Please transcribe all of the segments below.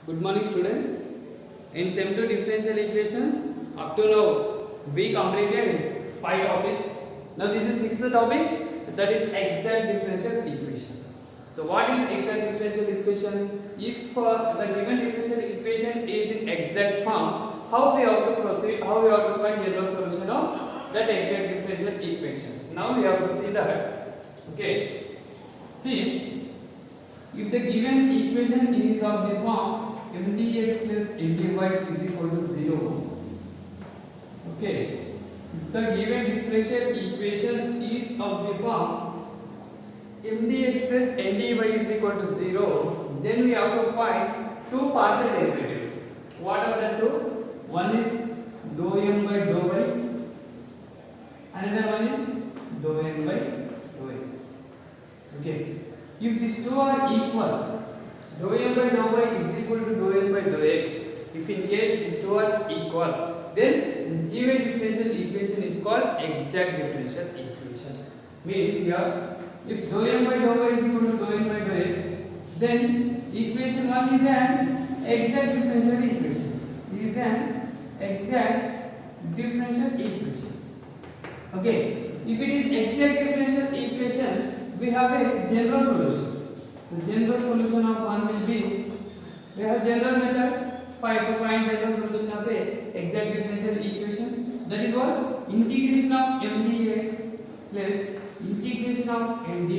Good morning, students. In SEM 2 differential equations, up to now we completed 5 topics. Now this is sixth topic, that is exact differential equation. So what is exact differential equation? If the given differential equation is in exact form, how we have to proceed? How we have to find general solution of that exact differential equations? Now we have to see that. Okay. See, if the given equation is of the form mdx plus mdy is equal to 0, okay, if the given differential equation is of the form mdx plus mdy is equal to 0, then we have to find two partial derivatives. What are the two? One is dou m by dou y, another one is dou n by dou x. Okay, if these two are equal, dou m by dou y is equal to dou n by dou x. If in case these two are equal, then this given differential equation is called exact differential equation. Means here, if dou m by dou y is equal to dou n by dou x, then equation 1 is an exact differential equation. Is an exact differential equation. Okay, if it is exact differential equation, we have a general solution. The general solution of one will be, we have general method to find general solution of a exact differential equation. That is what? Integration of mdx plus integration of mdy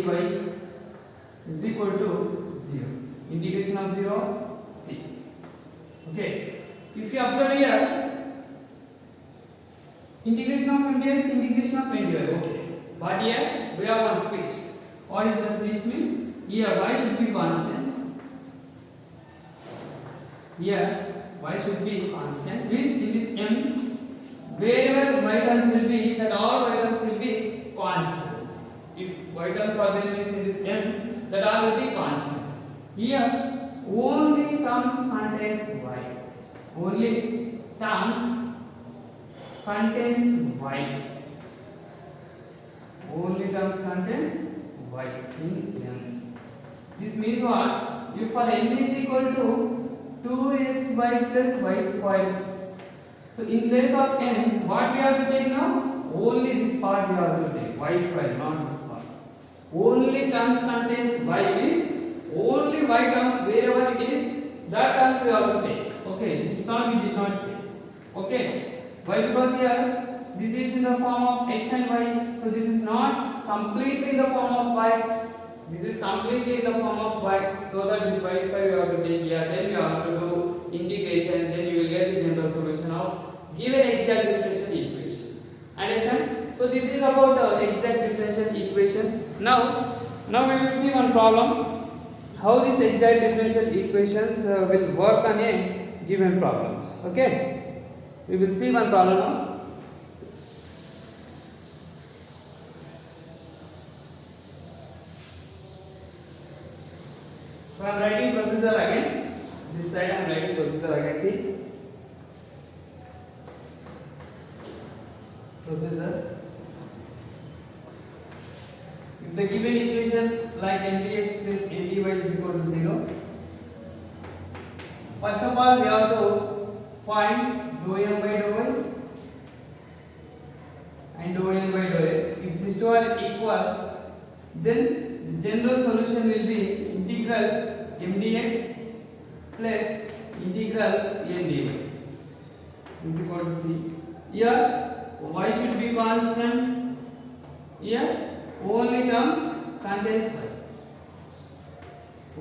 is equal to 0. Integration of 0, c. Okay. If you observe here, integration of mdx, integration of mdy. Okay. But here we have one twist. What is the twist means? Here y should be constant. Here y should be constant. Means in this m, wherever y terms will be, that all y terms will be constants. If y terms are there, means in this m, that all will be constant. Here only terms contains y. Only terms contains y. Only terms contains y in m. This means what? If for n is equal to 2xy plus y square, so in place of n, what we have to take now? Only this part we have to take, y square, not this part. Only terms contains y means only y terms wherever it is, that term we have to take. Okay, this term we did not take. Okay, why? Because here this is in the form of x and y, so this is not completely in the form of y. This is completely in the form of y, so that this y square you have to take here, then you have to do integration, then you will get the general solution of given exact differential equation. Understand? So this is about exact differential equation. Now we will see one problem, how these exact differential equations will work on a given problem. Okay, we will see one problem now. So I am writing procedure again. This side I am writing procedure again. See, procedure. If the given equation like mdx plus mdy is equal to 0, first of all we have to find dou m by dou y and dou n by dou x. If these two are equal, then the general solution will be integral mdx plus integral n dy is equal to c. Here y should be constant. Here only terms contains y.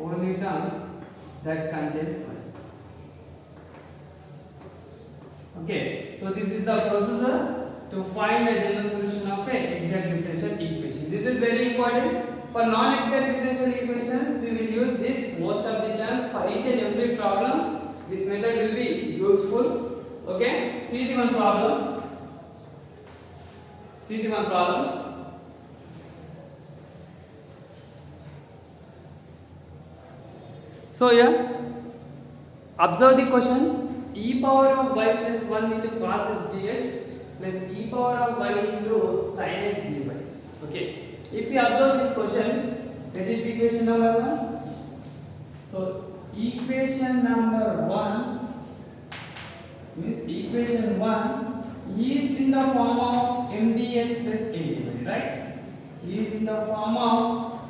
Only terms that contains y. Okay, so this is the procedure to find a general solution of a exact differential equation. This is very important. For non-exact differential equations, we will use this most of the time for each and every problem. This method will be useful. Okay, see the one problem. See the one problem. So here, observe the question. E power of y plus 1 into cos x dx plus e power of y into sin x dy. Okay. If we observe this question, that is the equation number 1. So equation number means equation 1 is in the form of mdx plus ndy, right? Is in the form of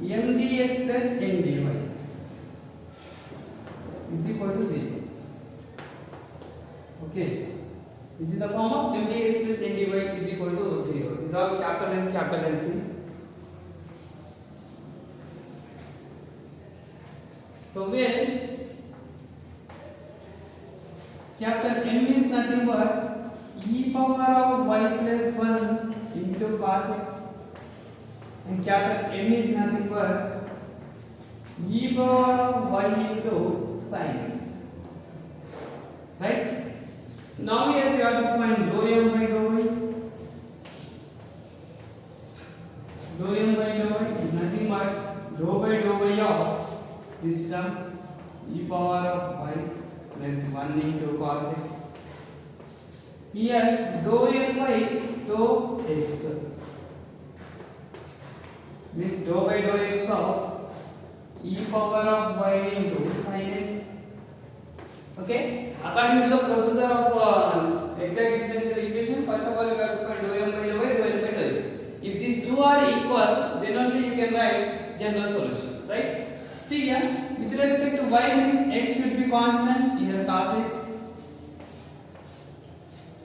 mdx plus ndy is equal to 0. Okay, this is the form of mdx plus ndy is equal to 0. These are capital M, capital NC. So where capital M is nothing but e power of y plus 1 into cos x, and capital N is nothing but e power of y into sin x. Right? Now here we have to find dou m by dou y. Dou m by dou y is nothing but dou by dou y of this term e power of y plus 1 into cos x. Here dou m by dou x means dou by dou x of e power of y into sin x. Okay, according to the procedure of exact differential equation, first of all you have to find dou m by dou y, dou n by dou x. If these two are equal, then only you can write general solution, right? See here, with respect to y means x should be constant, here cos x.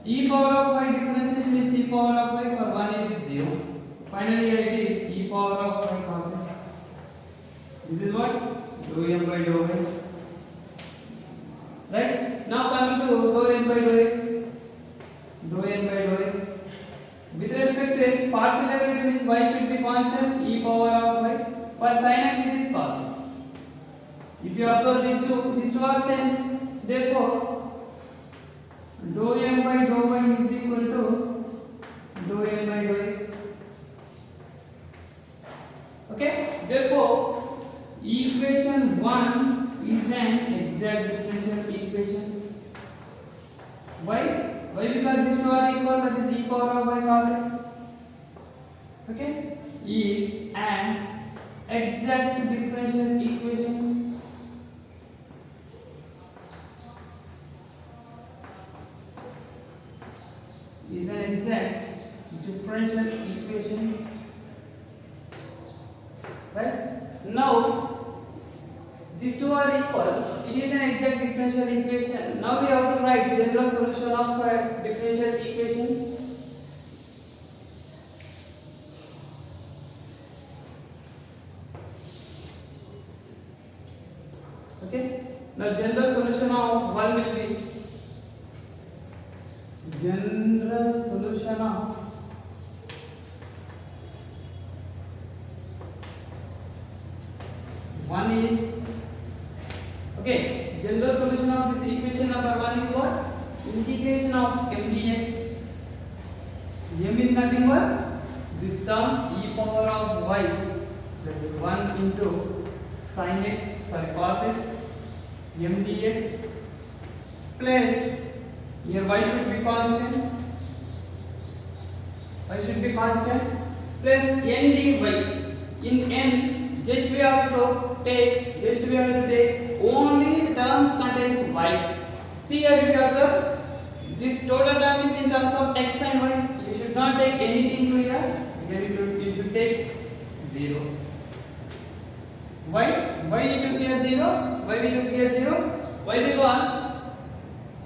E power of y differentiation is e power of y, for 1 it is 0. Finally here it is e power of y cos x. This is what? Dou m by dou y. Right? Now coming to dou n by dou x. Dou n by dou x. With respect to x, partial derivative means y should be constant, e power of y. For sin x it is cos x. If you observe these two are same. Therefore, dou m by dou y is equal to dou n by dou x. Okay? Therefore, equation 1 is an exact differential equation. Why? Why? Because these two are equal, that is e power of y cos x. Okay? Is an exact differential equation. Is an exact differential equation. Right? Now, these two are equal. It is an exact differential equation. Now we have to write general solution of a differential equation. Okay. Now general solution of 1 will be general solution of one is okay. General solution of this equation number 1 is what? Integration of m dx. M is nothing but this term e power of y plus 1 into sin x, cos x, m dx plus here y should be constant. Y should be constant plus n dy. In n, just we have to take only the terms contains y. See here, if you observe, this total term is in terms of x and y. You should not take anything to here. You should take 0. Why? Why you took here 0? Why we took here 0? Why? Because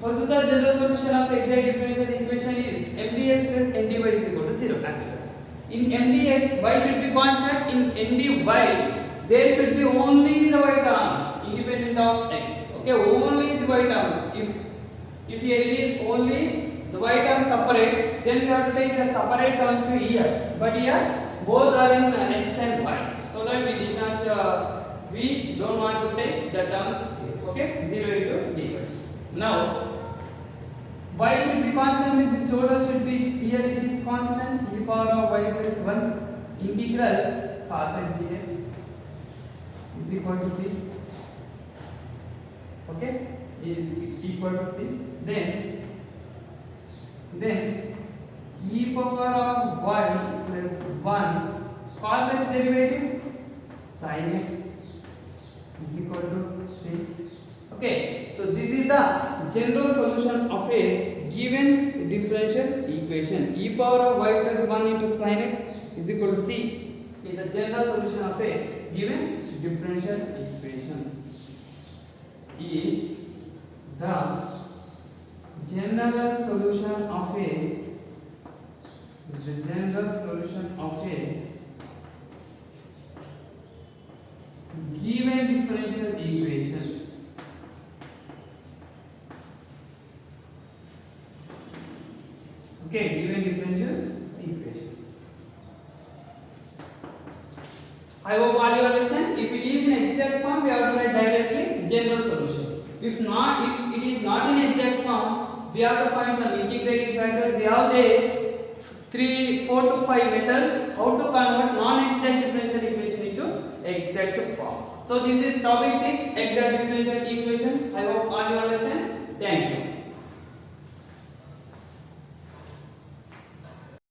first of all, general solution of exact differential equation is mdx plus ndy is equal to 0 actually. In mdx, y should be constant. In ndy, there should be only the y terms independent of x. Okay, only the y terms. If here it is only the y terms separate, then we have to take the separate terms to here. But here both are in x and y, so that we don't want to take the terms here. Okay, 0 into dy. Now y should be constant, with this total should be here it is constant, e power of y plus 1 integral cos x dx is equal to c. Okay, is equal to c. Then e power of y plus 1 cos x derivative sin x is equal to c. Okay, so this is the general solution of a given differential equation. E power of y plus 1 into sin x is equal to c is the general solution of a given differential equation. Is the general solution of a given differential equation. Okay, given differential equation. I hope all you understand. If it is in exact form, we have to write directly general solution. If it is not in exact form, we have to find some integrating factors. We have the 4 to 5 methods how to convert non-exact differential equation into exact form. So this is topic 6.